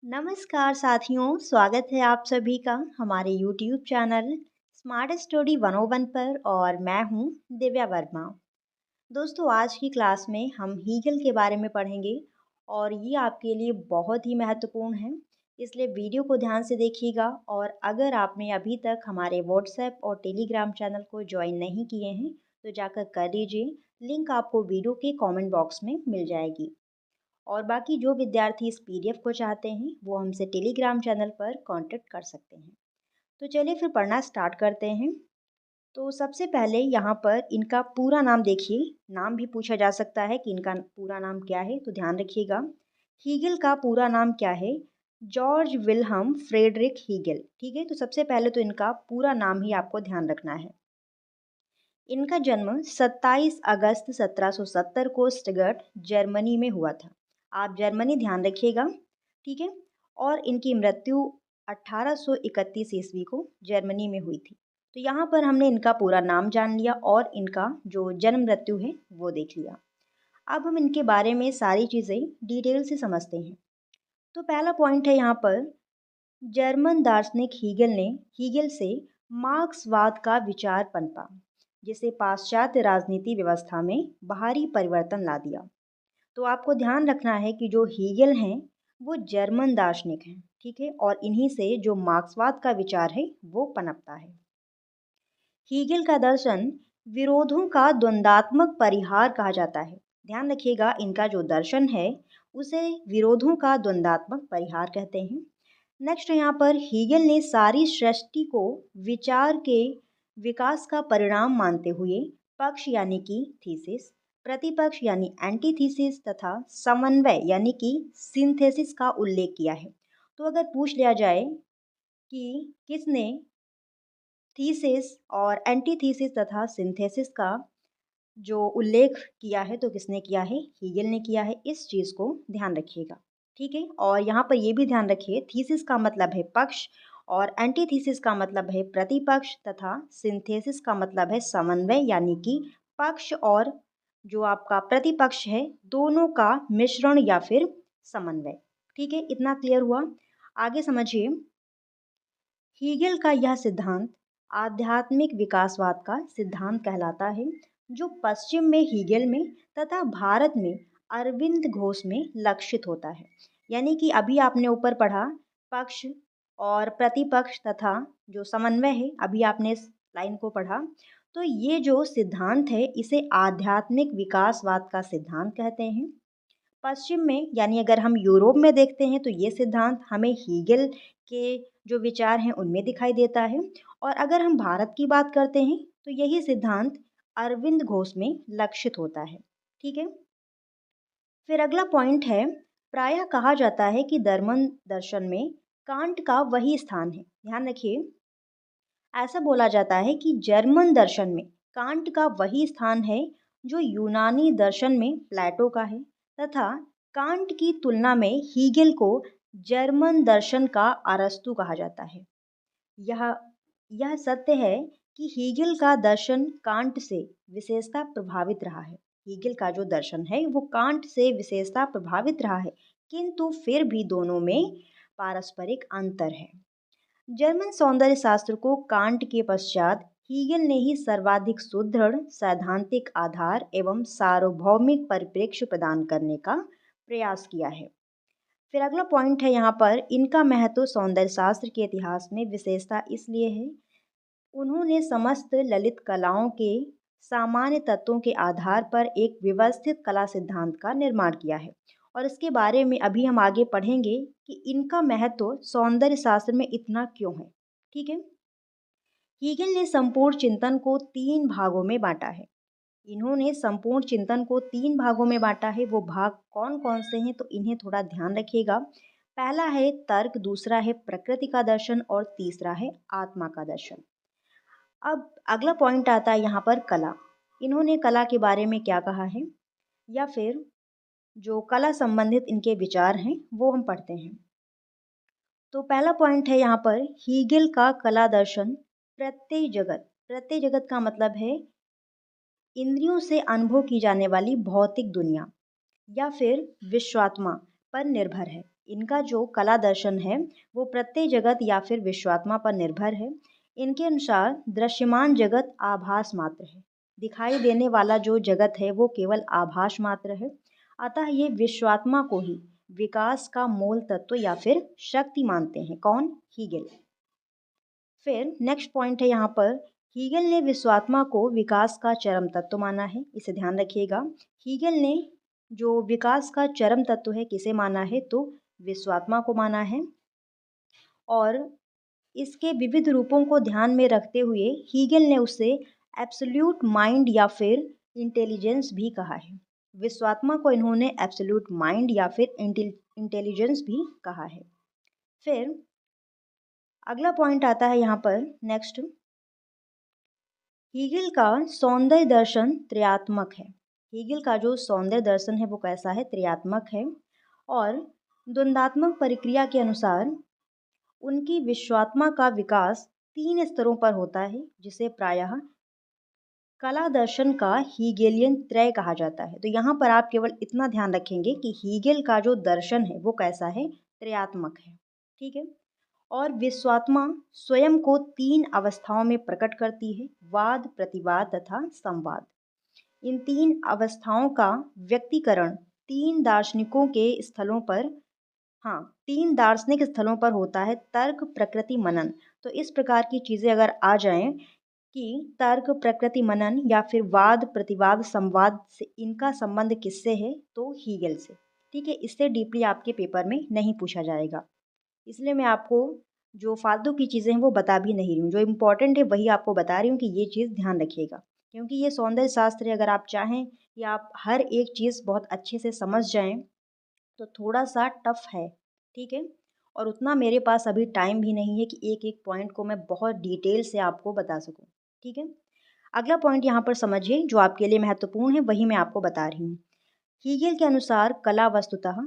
नमस्कार साथियों, स्वागत है आप सभी का हमारे YouTube चैनल स्मार्ट स्टडी 101 पर और मैं हूँ दिव्या वर्मा। दोस्तों, आज की क्लास में हम हीगल के बारे में पढ़ेंगे और ये आपके लिए बहुत ही महत्वपूर्ण है, इसलिए वीडियो को ध्यान से देखिएगा। और अगर आपने अभी तक हमारे व्हाट्सएप और टेलीग्राम चैनल को ज्वाइन नहीं किए हैं तो जाकर कर लीजिए, लिंक आपको वीडियो के कमेंट बॉक्स में मिल जाएगी। और बाकी जो विद्यार्थी इस पीडीएफ को चाहते हैं वो हमसे टेलीग्राम चैनल पर कांटेक्ट कर सकते हैं। तो चलिए फिर पढ़ना स्टार्ट करते हैं। तो सबसे पहले यहाँ पर इनका पूरा नाम देखिए, नाम भी पूछा जा सकता है कि इनका पूरा नाम क्या है, तो ध्यान रखिएगा। हीगल का पूरा नाम क्या है? George Wilhelm Friedrich Hegel. ठीक है, तो सबसे पहले तो इनका पूरा नाम ही आपको ध्यान रखना है। इनका जन्म 27 अगस्त 1770 को स्टटगर्ट जर्मनी में हुआ था। आप जर्मनी ध्यान रखिएगा, ठीक है। और इनकी मृत्यु 1831 ईस्वी को जर्मनी में हुई थी। तो यहाँ पर हमने इनका पूरा नाम जान लिया और इनका जो जन्म मृत्यु है वो देख लिया। अब हम इनके बारे में सारी चीज़ें डिटेल से समझते हैं। तो पहला पॉइंट है यहाँ पर, जर्मन दार्शनिक हीगल से मार्क्सवाद का विचार पनपा, जिसे पाश्चात्य राजनीति व्यवस्था में बाहरी परिवर्तन ला दिया। तो आपको ध्यान रखना है कि जो हीगल हैं वो जर्मन दार्शनिक हैं, ठीक है, और इन्हीं से जो मार्क्सवाद का विचार है वो पनपता है। हीगल का दर्शन विरोधों का द्वंद्वात्मक परिहार कहा जाता है। ध्यान रखिएगा, इनका जो दर्शन है उसे विरोधों का द्वंद्वात्मक परिहार कहते हैं। नेक्स्ट यहाँ पर, हीगल ने सारी सृष्टि को विचार के विकास का परिणाम मानते हुए पक्ष यानी कि थीसिस, प्रतिपक्ष यानी एंटीथीसिस तथा समन्वय यानी कि सिंथेसिस का उल्लेख किया है। तो अगर पूछ लिया जाए कि किसने थीसिस और एंटीथीसिस तथा सिंथेसिस का जो उल्लेख किया है तो किसने किया है? हीगल ने किया है। इस चीज़ को ध्यान रखिएगा, ठीक है। और यहाँ पर ये भी ध्यान रखिए, थीसिस का मतलब है पक्ष और एंटीथीसिस का मतलब है प्रतिपक्ष तथा सिंथेसिस का मतलब है समन्वय, यानी कि पक्ष और जो आपका प्रतिपक्ष है दोनों का मिश्रण या फिर समन्वय। ठीक है, इतना क्लियर हुआ। आगे समझिए, हीगल का यह सिद्धांत आध्यात्मिक विकासवाद का सिद्धांत कहलाता है, जो पश्चिम में हीगल में तथा भारत में अरविंद घोष में लक्षित होता है। यानी कि अभी आपने ऊपर पढ़ा पक्ष और प्रतिपक्ष तथा जो समन्वय है, अभी आपने इस लाइन को पढ़ा। तो ये जो सिद्धांत है इसे आध्यात्मिक विकासवाद का सिद्धांत कहते हैं। पश्चिम में यानी अगर हम यूरोप में देखते हैं तो ये सिद्धांत हमें हीगल के जो विचार हैं उनमें दिखाई देता है। और अगर हम भारत की बात करते हैं तो यही सिद्धांत अरविंद घोष में लक्षित होता है, ठीक है। फिर अगला पॉइंट है, प्रायः कहा जाता है कि जर्मन दर्शन में कांट का वही स्थान है। ध्यान रखिए, ऐसा बोला जाता है कि जर्मन दर्शन में कांट का वही स्थान है जो यूनानी दर्शन में प्लेटो का है, तथा कांट की तुलना में हीगल को जर्मन दर्शन का अरस्तु कहा जाता है। यह यह सत्य है कि हीगल का दर्शन कांट से विशेषता प्रभावित रहा है। हीगल का जो दर्शन है वो कांट से विशेषता प्रभावित रहा है, किंतु फिर भी दोनों में पारस्परिक अंतर है। जर्मन सौंदर्य शास्त्र को कांट के पश्चात हीगल ने ही सर्वाधिक सुदृढ़ सैद्धांतिक आधार एवं सार्वभौमिक परिप्रेक्ष्य प्रदान करने का प्रयास किया है। फिर अगला पॉइंट है यहाँ पर, इनका महत्व सौंदर्य शास्त्र के इतिहास में विशेषता इसलिए है, उन्होंने समस्त ललित कलाओं के सामान्य तत्वों के आधार पर एक व्यवस्थित कला सिद्धांत का निर्माण किया है। और इसके बारे में अभी हम आगे पढ़ेंगे कि इनका महत्व सौंदर्य शास्त्र में इतना क्यों है, ठीक है। हीगल ने संपूर्ण चिंतन को तीन भागों में बांटा है। इन्होंने संपूर्ण चिंतन को तीन भागों में बांटा है। वो भाग कौन कौन से हैं तो इन्हें थोड़ा ध्यान रखिएगा। पहला है तर्क, दूसरा है प्रकृति का दर्शन और तीसरा है आत्मा का दर्शन। अब अगला पॉइंट आता है यहाँ पर कला। इन्होंने कला के बारे में क्या कहा है या फिर जो कला संबंधित इनके विचार हैं वो हम पढ़ते हैं। तो पहला पॉइंट है यहाँ पर, हीगल का कला दर्शन प्रत्यय जगत का मतलब है इंद्रियों से अनुभव की जाने वाली भौतिक दुनिया या फिर विश्वात्मा पर निर्भर है। इनका जो कला दर्शन है वो प्रत्यय जगत या फिर विश्वात्मा पर निर्भर है। इनके अनुसार दृश्यमान जगत आभास मात्र है, दिखाई देने वाला जो जगत है वो केवल आभास मात्र है। अतः ये विश्वात्मा को ही विकास का मूल तत्व या फिर शक्ति मानते हैं। कौन? हीगेल। फिर नेक्स्ट पॉइंट है यहाँ पर, हीगेल ने विश्वात्मा को विकास का चरम तत्व माना है, इसे ध्यान रखिएगा। हीगेल ने जो विकास का चरम तत्व है किसे माना है? तो विश्वात्मा को माना है। और इसके विविध रूपों को ध्यान में रखते हुए हीगेल ने उसे एब्सोल्यूट माइंड या फिर इंटेलिजेंस भी कहा है। विश्वात्मा को इन्होंने एब्सोल्यूट माइंड या फिर इंटेलिजेंस भी कहा है। फिर अगला पॉइंट आता है यहाँ पर नेक्स्ट, हीगेल का सौंदर्य दर्शन त्रयात्मक है। हीगेल का जो सौंदर्य दर्शन है वो कैसा है? त्रयात्मक है। और द्वंद्वात्मक प्रक्रिया के अनुसार उनकी विश्वात्मा का विकास 3 स्तरों पर होता है, जिसे प्रायः कला दर्शन का हीगेलियन त्रय कहा जाता है। तो यहाँ पर आप केवल इतना ध्यान रखेंगे कि हीगेल का जो दर्शन है वो कैसा है? त्रयात्मक है। ठीक है। और विश्वात्मा स्वयं को 3 अवस्थाओं में प्रकट करती है, वाद, प्रतिवाद तथा संवाद। इन 3 अवस्थाओं का व्यक्तीकरण 3 दार्शनिकों के स्थलों पर, हाँ, 3 दार्शनिक स्थलों पर होता है, तर्क, प्रकृति, मनन। तो इस प्रकार की चीज़ें अगर आ जाएं कि तर्क, प्रकृति, मनन या फिर वाद, प्रतिवाद, संवाद से इनका संबंध किससे है? तो हीगेल से। ठीक है, इससे डीपली आपके पेपर में नहीं पूछा जाएगा, इसलिए मैं आपको जो फालतू की चीज़ें हैं वो बता भी नहीं रही हूँ, जो इम्पोर्टेंट है वही आपको बता रही हूँ कि ये चीज़ ध्यान रखिएगा। क्योंकि ये सौंदर्य शास्त्र है, अगर आप चाहें कि आप हर एक चीज़ बहुत अच्छे से समझ जाएं तो थोड़ा सा टफ है। ठीक है। और उतना मेरे पास अभी टाइम भी नहीं है कि एक एक पॉइंट को मैं बहुत डिटेल से आपको बता सकूं। ठीक है। अगला पॉइंट यहाँ पर समझिए, जो आपके लिए महत्वपूर्ण है वही मैं आपको बता रही हूँ। हीगेल के अनुसार कला वस्तुतः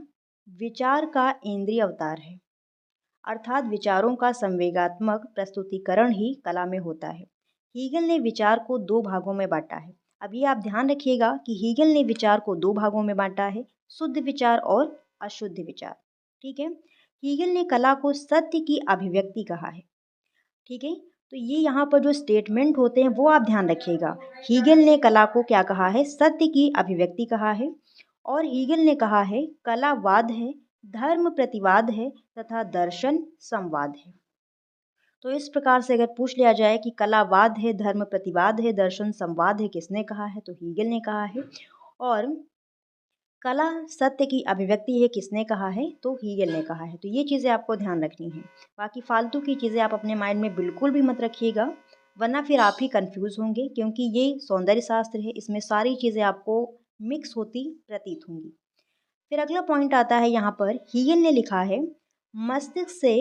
विचार का इंद्रिय अवतार है, अर्थात विचारों का संवेगात्मक प्रस्तुतिकरण ही कला में होता है। हीगेल ने विचार को 2 भागों में बांटा है। अब ये आप ध्यान रखिएगा कि हीगेल ने विचार को 2 भागों में बांटा है, शुद्ध विचार और अशुद्ध विचार। ठीक है। हीगेल ने कला को सत्य की अभिव्यक्ति कहा है। ठीक है। तो ये यहाँ पर जो स्टेटमेंट होते हैं वो आप ध्यान रखिएगा। हीगेल ने कला को क्या कहा है? सत्य की अभिव्यक्ति कहा है। और हीगेल ने कहा है कला वाद है, धर्म प्रतिवाद है तथा दर्शन संवाद है। तो इस प्रकार से अगर पूछ लिया जाए कि कला वाद है, धर्म प्रतिवाद है, दर्शन संवाद है, किसने कहा है? तो हीगेल ने कहा है। और कला सत्य की अभिव्यक्ति है, किसने कहा है? तो हीगेल ने कहा है। तो ये चीज़ें आपको ध्यान रखनी है। बाकी फालतू की चीज़ें आप अपने माइंड में बिल्कुल भी मत रखिएगा, वरना फिर आप ही कंफ्यूज होंगे, क्योंकि ये सौंदर्य शास्त्र है, इसमें सारी चीज़ें आपको मिक्स होती प्रतीत होंगी। फिर अगला पॉइंट आता है यहाँ पर, हीगेल ने लिखा है मस्तिष्क से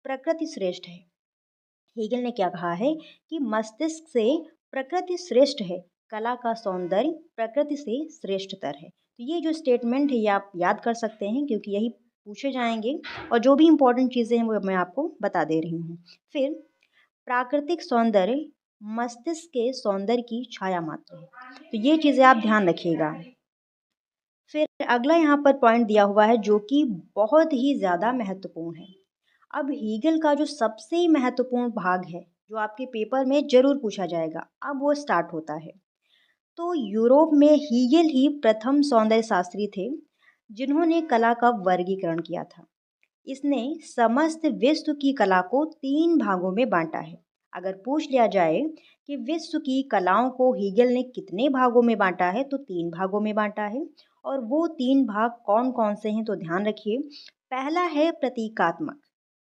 प्रकृति श्रेष्ठ है। हीगेल ने क्या कहा है कि मस्तिष्क से प्रकृति श्रेष्ठ है, कला का सौंदर्य प्रकृति से श्रेष्ठतर है। तो ये जो स्टेटमेंट है ये आप याद कर सकते हैं, क्योंकि यही पूछे जाएंगे और जो भी इंपॉर्टेंट चीज़ें हैं वो मैं आपको बता दे रही हूँ। फिर प्राकृतिक सौंदर्य मस्तिष्क के सौंदर्य की छाया मात्र है। तो ये चीज़ें आप ध्यान रखिएगा। फिर अगला यहाँ पर पॉइंट दिया हुआ है जो कि बहुत ही ज़्यादा महत्वपूर्ण है। अब हीगेल का जो सबसे महत्वपूर्ण भाग है, जो आपके पेपर में जरूर पूछा जाएगा, अब वो स्टार्ट होता है। तो यूरोप में हीगेल ही प्रथम सौंदर्य शास्त्री थे जिन्होंने कला का वर्गीकरण किया था। इसने समस्त विश्व की कला को 3 भागों में बांटा है। अगर पूछ लिया जाए कि विश्व की कलाओं को हीगेल ने कितने भागों में बांटा है, तो 3 भागों में बांटा है। और वो 3 भाग कौन कौन से हैं? तो ध्यान रखिए। पहला है प्रतीकात्मक,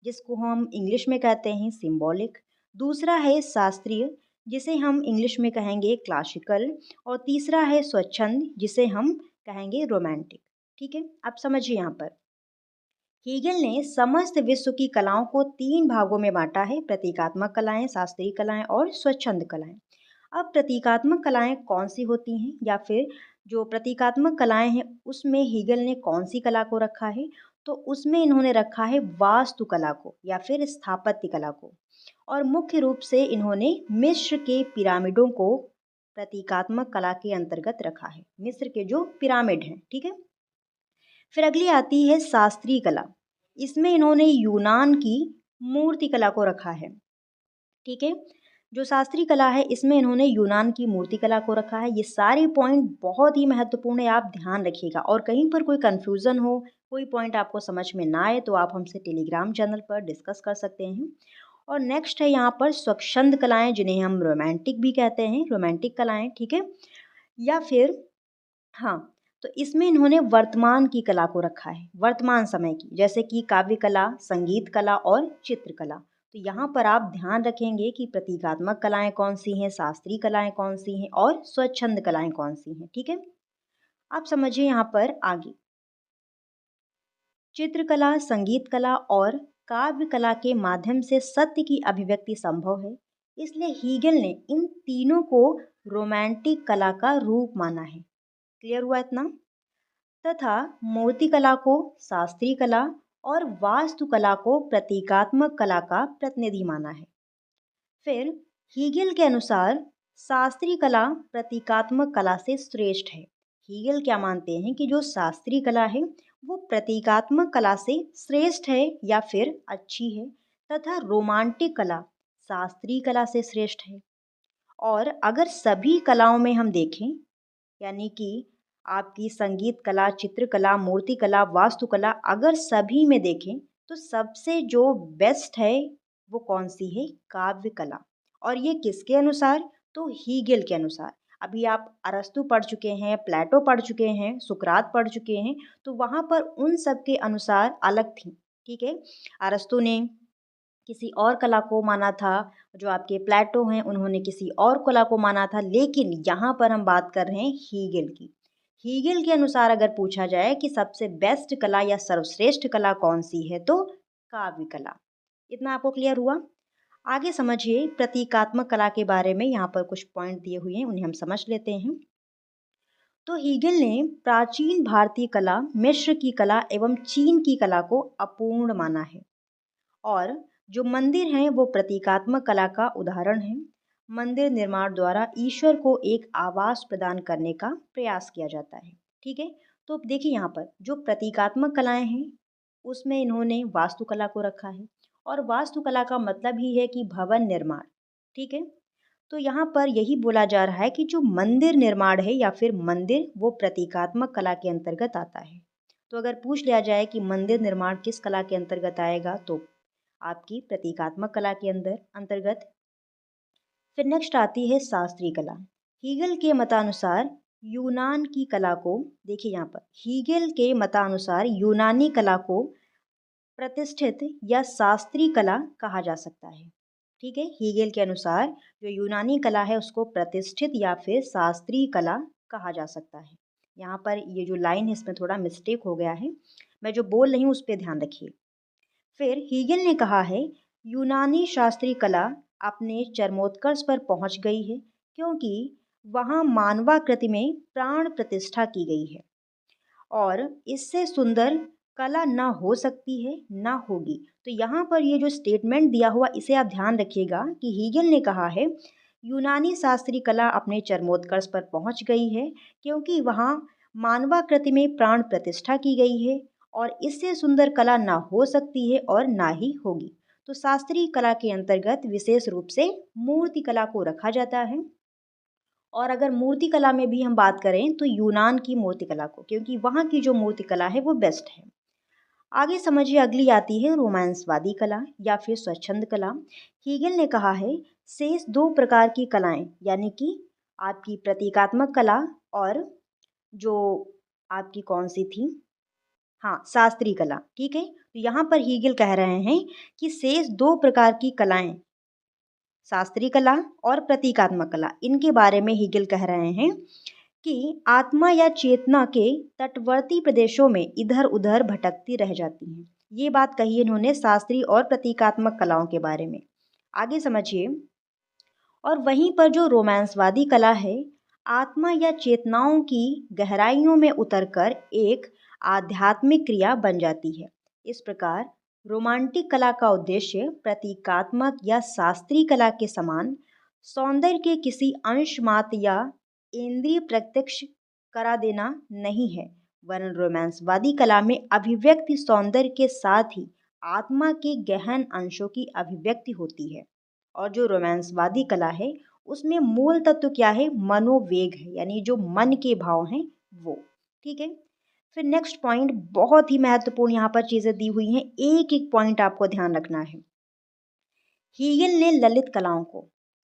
जिसको हम इंग्लिश में कहते हैं सिंबॉलिक। दूसरा है शास्त्रीय, जिसे हम इंग्लिश में कहेंगे क्लासिकल। और तीसरा है स्वच्छंद, जिसे हम कहेंगे रोमांटिक। ठीक है। अब समझिए यहाँ पर हीगेल ने समस्त विश्व की कलाओं को 3 भागों में बांटा है, प्रतीकात्मक कलाएं, शास्त्रीय कलाएं और स्वच्छंद कलाएं। अब प्रतीकात्मक कलाएं कौन सी होती हैं, या फिर जो प्रतीकात्मक कलाएं हैं उसमें हीगेल ने कौन सी कला को रखा है? तो उसमें इन्होंने रखा है वास्तुकला को या फिर स्थापत्य कला को। और मुख्य रूप से इन्होंने मिस्र के पिरामिडों को प्रतीकात्मक कला के अंतर्गत रखा है, मिस्र के जो पिरामिड हैं। ठीक है। फिर अगली आती है शास्त्रीय कला। इसमें इन्होंने यूनान की मूर्ति कला को रखा है। ठीक है, जो शास्त्रीय कला है इसमें इन्होंने यूनान की मूर्ति कला को रखा है। ये सारे पॉइंट बहुत ही महत्वपूर्ण है, आप ध्यान रखिएगा। और कहीं पर कोई कंफ्यूजन हो, कोई पॉइंट आपको समझ में ना आए तो आप हमसे टेलीग्राम चैनल पर डिस्कस कर सकते हैं। और नेक्स्ट है यहाँ पर स्वच्छंद कलाएं, जिन्हें हम रोमांटिक भी कहते हैं, रोमांटिक कलाएं। ठीक है, या फिर हाँ, तो इसमें इन्होंने वर्तमान की कला को रखा है, वर्तमान समय की, जैसे कि काव्य कला, संगीत कला और चित्रकला। तो यहाँ पर आप ध्यान रखेंगे कि प्रतीकात्मक कलाएं कौन सी हैं, शास्त्रीय कलाएं कौन सी हैं और स्वच्छंद कलाएं कौन सी हैं। ठीक है, आप समझिए यहाँ पर आगे। चित्रकला, संगीत कला और काव्य कला के माध्यम से सत्य की अभिव्यक्ति संभव है, इसलिए हीगल ने इन तीनों को रोमांटिक कला का रूप माना है। क्लियर हुआ इतना? तथा मूर्तिकला को शास्त्रीय कला और वास्तुकला को प्रतीकात्मक कला का प्रतिनिधि माना है। फिर हीगल के अनुसार शास्त्रीय कला प्रतीकात्मक कला से श्रेष्ठ है। हीगल क्या मानते हैं कि जो शास्त्रीय कला है वो प्रतीकात्मक कला से श्रेष्ठ है या फिर अच्छी है, तथा रोमांटिक कला शास्त्रीय कला से श्रेष्ठ है। और अगर सभी कलाओं में हम देखें, यानी कि आपकी संगीत कला, चित्रकला, मूर्ति कला, वास्तुकला, अगर सभी में देखें तो सबसे जो बेस्ट है वो कौन सी है? काव्य कला। और ये किसके अनुसार? तो हीगेल के अनुसार। अभी आप अरस्तु पढ़ चुके हैं, प्लेटो पढ़ चुके हैं, सुकरात पढ़ चुके हैं, तो वहाँ पर उन सब के अनुसार अलग थी। ठीक है, अरस्तु ने किसी और कला को माना था, जो आपके प्लेटो हैं उन्होंने किसी और कला को माना था, लेकिन यहाँ पर हम बात कर रहे हैं हीगेल की। हीगेल के अनुसार अगर पूछा जाए कि सबसे बेस्ट कला या सर्वश्रेष्ठ कला कौन सी है, तो काव्य कला। इतना आपको क्लियर हुआ? आगे समझिए प्रतीकात्मक कला के बारे में, यहाँ पर कुछ पॉइंट दिए हुए हैं, उन्हें हम समझ लेते हैं। तो हीगेल ने प्राचीन भारतीय कला, मिस्र की कला एवं चीन की कला को अपूर्ण माना है। और जो मंदिर हैं वो प्रतीकात्मक कला का उदाहरण है। मंदिर निर्माण द्वारा ईश्वर को एक आवास प्रदान करने का प्रयास किया जाता है। ठीक है, तो देखिए यहाँ पर जो प्रतीकात्मक कलाएं हैं उसमें इन्होंने वास्तुकला को रखा है, और वास्तुकला का मतलब ही है कि भवन निर्माण। ठीक है, तो यहाँ पर यही बोला जा रहा है कि जो मंदिर निर्माण है या फिर मंदिर, वो प्रतीकात्मक कला के अंतर्गत आता है। तो अगर पूछ लिया जाए कि मंदिर निर्माण किस कला के अंतर्गत आएगा, तो आपकी प्रतीकात्मक कला के अंतर्गत। फिर नेक्स्ट आती है शास्त्रीय कला। हीगल के मतानुसार यूनान की कला को, देखिए यहाँ पर हीगल के मतानुसार यूनानी कला को प्रतिष्ठित या शास्त्रीय कला कहा जा सकता है। ठीक है, हीगल के अनुसार जो यूनानी कला है उसको प्रतिष्ठित या फिर शास्त्रीय कला कहा जा सकता है। यहाँ पर ये जो लाइन है इसमें थोड़ा मिस्टेक हो गया है, मैं जो बोल रही हूँ उस पर ध्यान रखिए। फिर हीगल ने कहा है यूनानी शास्त्रीय कला अपने चरमोत्कर्ष पर पहुंच गई है, क्योंकि वहां मानवाकृति में प्राण प्रतिष्ठा की गई है, और इससे सुंदर कला ना हो सकती है ना होगी। तो यहाँ पर ये जो स्टेटमेंट दिया हुआ इसे आप ध्यान रखिएगा कि हीगल ने कहा है यूनानी शास्त्रीय कला अपने चरमोत्कर्ष पर पहुंच गई है, क्योंकि वहाँ मानवाकृति में प्राण प्रतिष्ठा की गई है, और इससे सुंदर कला ना हो सकती है और ना ही होगी। तो शास्त्रीय कला के अंतर्गत विशेष रूप से मूर्ति कला को रखा जाता है। और अगर मूर्ति कला में भी हम बात करें तो यूनान की मूर्ति कला को, क्योंकि वहाँ की जो मूर्ति कला है वो बेस्ट है। आगे समझिए, अगली आती है रोमांसवादी कला या फिर स्वच्छंद कला। हीगल ने कहा है शेष दो प्रकार की कलाएं, यानी कि आपकी प्रतीकात्मक कला और जो आपकी कौन सी थी, हाँ, शास्त्रीय कला। ठीक है, तो यहाँ पर हीगल कह रहे हैं कि शेष दो प्रकार की कलाएं, शास्त्रीय कला और प्रतीकात्मक कला, इनके बारे में हीगल कह रहे हैं कि आत्मा या चेतना के तटवर्ती प्रदेशों में इधर उधर भटकती रह जाती हैं। ये बात कही इन्होंने शास्त्रीय और प्रतीकात्मक कलाओं के बारे में। आगे समझिए, और वहीं पर जो रोमांसवादी कला है, आत्मा या चेतनाओं की गहराइयों में उतरकर एक आध्यात्मिक क्रिया बन जाती है। इस प्रकार रोमांटिक कला का उद्देश्य प्रतीकात्मक या शास्त्रीय कला के समान सौंदर्य के किसी अंश मात्र या इंद्रिय प्रत्यक्ष करा देना नहीं है, वरन रोमांसवादी कला में अभिव्यक्ति सौंदर्य के साथ ही आत्मा के गहन अंशों की अभिव्यक्ति होती है। और जो रोमांसवादी कला है उसमें मूल तत्व क्या है, मनोवेग है, यानी जो मन के भाव हैं वो। ठीक है, फिर नेक्स्ट पॉइंट बहुत ही महत्वपूर्ण यहाँ पर चीजें दी हुई हैं, एक एक पॉइंट आपको ध्यान रखना है। हीगेल ने ललित कलाओं को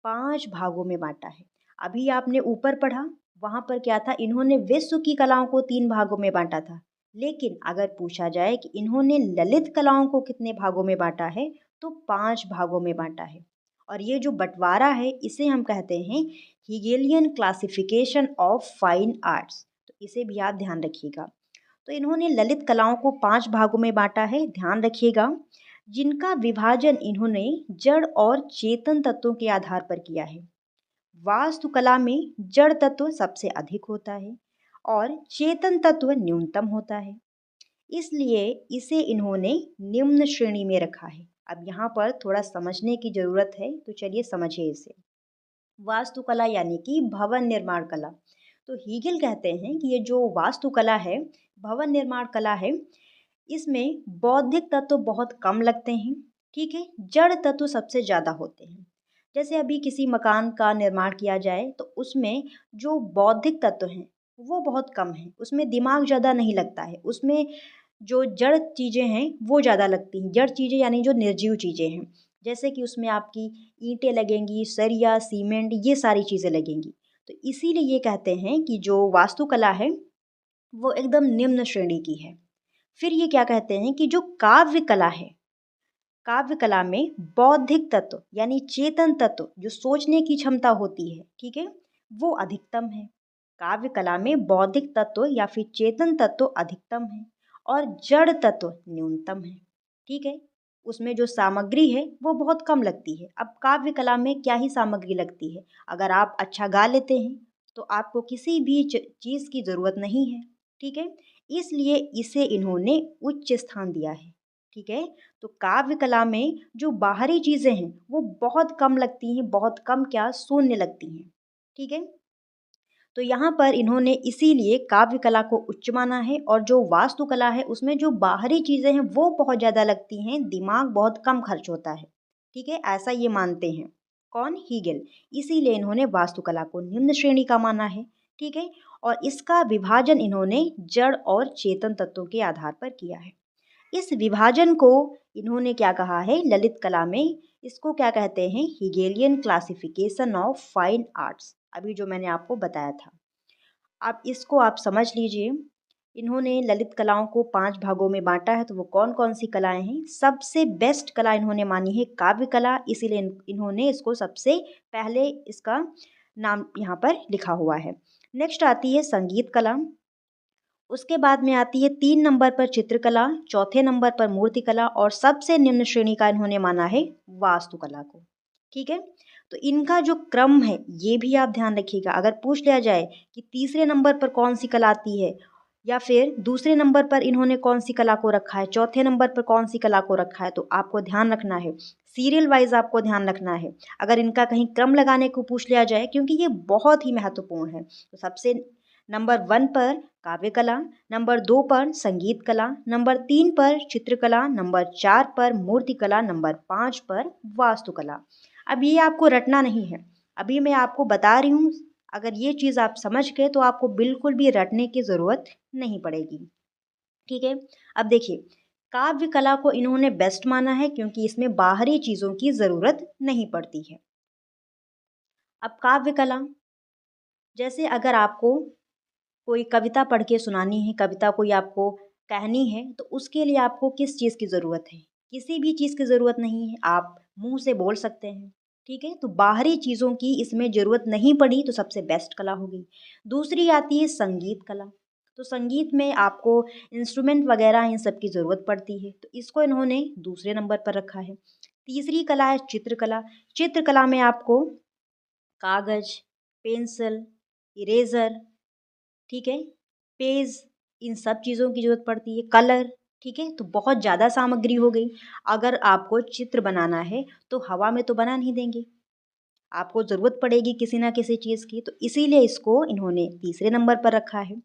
5 भागों में बांटा है। अभी आपने ऊपर पढ़ा, वहां पर क्या था, इन्होंने विश्व की कलाओं को 3 भागों में बांटा था। लेकिन अगर पूछा जाए कि इन्होंने ललित कलाओं को कितने भागों में बांटा है, तो 5 भागों में बांटा है। और ये जो बंटवारा है इसे हम कहते हैं हीगेलियन क्लासिफिकेशन ऑफ फाइन आर्ट्स। तो इसे भी आप ध्यान रखिएगा। तो इन्होंने ललित कलाओं को 5 भागों में बांटा है, ध्यान रखिएगा, जिनका विभाजन इन्होंने जड़ और चेतन तत्वों के आधार पर किया है। वास्तुकला में जड़ तत्व सबसे अधिक होता है और चेतन तत्व न्यूनतम होता है, इसलिए इसे इन्होंने निम्न श्रेणी में रखा है। अब यहाँ पर थोड़ा समझने की जरूरत है, तो चलिए समझिए इसे। वास्तुकला यानी कि भवन निर्माण कला। तो हीगेल कहते हैं कि ये जो वास्तुकला है, भवन निर्माण कला है, इसमें बौद्धिक तत्व बहुत कम लगते हैं। ठीक है, जड़ तत्व सबसे ज़्यादा होते हैं। जैसे अभी किसी मकान का निर्माण किया जाए तो उसमें जो बौद्धिक तत्व हैं वो बहुत कम हैं, उसमें दिमाग ज़्यादा नहीं लगता है, उसमें जो जड़ चीज़ें हैं वो ज़्यादा लगती हैं। जड़ चीज़ें यानी जो निर्जीव चीज़ें हैं, जैसे कि उसमें आपकी ईंटें लगेंगी, सरिया, सीमेंट, ये सारी चीज़ें लगेंगी। तो इसीलिए ये कहते हैं कि जो वास्तुकला है वो एकदम निम्न श्रेणी की है। फिर ये क्या कहते हैं कि जो काव्य कला है, काव्य कला में बौद्धिक तत्व यानी चेतन तत्व, जो सोचने की क्षमता होती है, ठीक है, वो अधिकतम है। काव्य कला में बौद्धिक तत्व या फिर चेतन तत्व अधिकतम है और जड़ तत्व न्यूनतम है। ठीक है, उसमें जो सामग्री है वो बहुत कम लगती है। अब काव्य कला में क्या ही सामग्री लगती है, अगर आप अच्छा गा लेते हैं तो आपको किसी भी चीज़ की ज़रूरत नहीं है। ठीक है, इसलिए इसे इन्होंने उच्च स्थान दिया है। ठीक है, तो काव्य कला में जो बाहरी चीज़ें हैं वो बहुत कम लगती हैं, बहुत कम क्या, शून्य लगती हैं। ठीक है, तो यहाँ पर इन्होंने इसीलिए काव्य कला को उच्च माना है, और जो वास्तुकला है उसमें जो बाहरी चीज़ें हैं वो बहुत ज़्यादा लगती हैं, दिमाग बहुत कम खर्च होता है। ठीक है, ऐसा ये मानते हैं कौन, हीगेल। इसीलिए इन्होंने वास्तुकला को निम्न श्रेणी का माना है। ठीक है, और इसका विभाजन इन्होंने जड़ और चेतन तत्वों के आधार पर किया है। इस विभाजन को इन्होंने क्या कहा है ललित कला में, इसको क्या कहते हैं, हीगेलियन क्लासिफिकेशन ऑफ फाइन आर्ट्स। अभी जो मैंने आपको बताया था, अब इसको आप समझ लीजिए। इन्होंने ललित कलाओं को 5 भागों में बांटा है, तो वो कौन कौन सी कलाएं हैं। सबसे बेस्ट कला इन्होंने मानी है काव्य कला, इसीलिए इन्होंने इसको सबसे पहले इसका नाम यहाँ पर लिखा हुआ है। नेक्स्ट आती है संगीत कला, उसके बाद में आती है 3 नंबर पर चित्रकला, चौथे नंबर पर मूर्तिकला, और सबसे निम्न श्रेणी का इन्होंने माना है वास्तुकला को। ठीक है, तो इनका जो क्रम है ये भी आप ध्यान रखिएगा। अगर पूछ लिया जाए कि तीसरे नंबर पर कौन सी कला आती है, या फिर दूसरे नंबर पर इन्होंने कौन सी कला को रखा है, चौथे नंबर पर कौन सी कला को रखा है, तो आपको ध्यान रखना है, सीरियल वाइज आपको ध्यान रखना है। अगर इनका कहीं क्रम लगाने को पूछ लिया जाए, क्योंकि ये बहुत ही महत्वपूर्ण है, तो सबसे नंबर 1 पर काव्य कला, नंबर 2 पर संगीत कला, नंबर 3 पर चित्रकला, नंबर 4 पर मूर्तिकला, नंबर 5 पर वास्तुकला। अब ये आपको रटना नहीं है, अभी मैं आपको बता रही हूँ। अगर ये चीज़ आप समझ गए तो आपको बिल्कुल भी रटने की ज़रूरत नहीं पड़ेगी। ठीक है, अब देखिए, काव्य कला को इन्होंने बेस्ट माना है क्योंकि इसमें बाहरी चीज़ों की ज़रूरत नहीं पड़ती है। अब काव्य कला, जैसे अगर आपको कोई कविता पढ़ के सुनानी है, कविता कोई आपको कहनी है, तो उसके लिए आपको किस चीज़ की ज़रूरत है, किसी भी चीज़ की ज़रूरत नहीं है, आप मुंह से बोल सकते हैं। ठीक है, तो बाहरी चीज़ों की इसमें ज़रूरत नहीं पड़ी, तो सबसे बेस्ट कला हो गई। दूसरी आती है संगीत कला, तो संगीत में आपको इंस्ट्रूमेंट वगैरह इन सब की ज़रूरत पड़ती है, तो इसको इन्होंने दूसरे नंबर पर रखा है। तीसरी कला है चित्रकला। चित्रकला में आपको कागज, पेंसिल, इरेज़र, ठीक है, पेज, इन सब चीज़ों की ज़रूरत पड़ती है, कलर। ठीक है, तो बहुत ज़्यादा सामग्री हो गई। अगर आपको चित्र बनाना है तो हवा में तो बना नहीं देंगे, आपको ज़रूरत पड़ेगी किसी ना किसी चीज़ की, तो इसीलिए इसको इन्होंने तीसरे नंबर पर रखा है।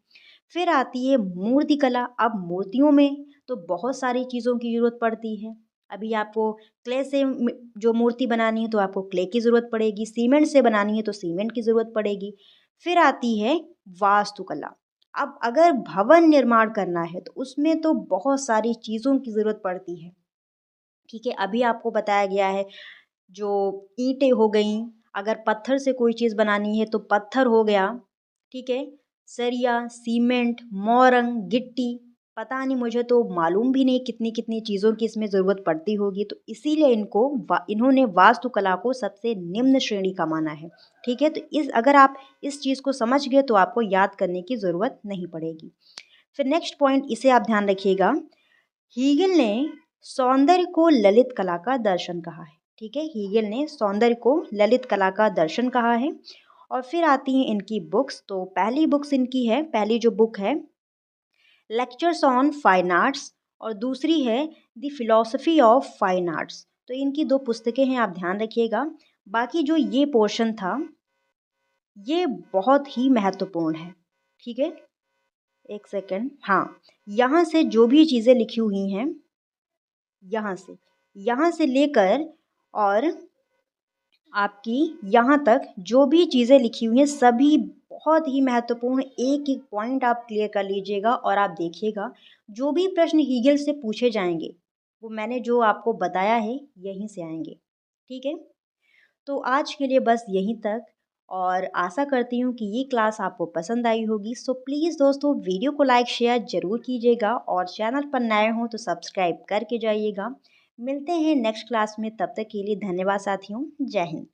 फिर आती है मूर्ति कला। अब मूर्तियों में तो बहुत सारी चीज़ों की ज़रूरत पड़ती है। अभी आपको क्ले से जो मूर्ति बनानी है तो आपको क्ले की ज़रूरत पड़ेगी, सीमेंट से बनानी है तो सीमेंट की ज़रूरत पड़ेगी। फिर आती है वास्तुकला। अब अगर भवन निर्माण करना है तो उसमें तो बहुत सारी चीज़ों की ज़रूरत पड़ती है। ठीक है, अभी आपको बताया गया है जो ईंटें हो गईं, अगर पत्थर से कोई चीज़ बनानी है तो पत्थर हो गया, ठीक है, सरिया, सीमेंट, मोरंग, गिट्टी, पता नहीं, मुझे तो मालूम भी नहीं कितनी कितनी चीज़ों की इसमें ज़रूरत पड़ती होगी। तो इसीलिए इन्होंने वास्तुकला को सबसे निम्न श्रेणी का माना है। ठीक है, तो अगर आप इस चीज़ को समझ गए तो आपको याद करने की ज़रूरत नहीं पड़ेगी। फिर नेक्स्ट पॉइंट, इसे आप ध्यान रखिएगा। हीगल ने सौंदर्य को ललित कला का दर्शन कहा है। ठीक है, हीगल ने सौंदर्य को ललित कला का दर्शन कहा है। और फिर आती हैं इनकी बुक्स। तो पहली जो बुक है लेक्चर्स ऑन फाइन आर्ट्स और दूसरी है the philosophy of fine arts. तो इनकी दो पुस्तकें हैं, आप ध्यान रखिएगा। बाकी जो ये पोर्शन था ये बहुत ही महत्वपूर्ण है। ठीक है, एक सेकेंड, हाँ, यहाँ से जो भी चीज़ें लिखी हुई हैं, यहाँ से लेकर और आपकी यहाँ तक जो भी चीज़ें लिखी हुई हैं सभी बहुत ही महत्वपूर्ण। एक एक पॉइंट आप क्लियर कर लीजिएगा और आप देखिएगा जो भी प्रश्न हीगल से पूछे जाएंगे वो मैंने जो आपको बताया है यहीं से आएंगे। ठीक है, तो आज के लिए बस यहीं तक, और आशा करती हूँ कि ये क्लास आपको पसंद आई होगी। सो प्लीज़ दोस्तों, वीडियो को लाइक शेयर ज़रूर कीजिएगा और चैनल पर नए हों तो सब्सक्राइब करके जाइएगा। मिलते हैं नेक्स्ट क्लास में, तब तक के लिए धन्यवाद साथियों। जय हिंद।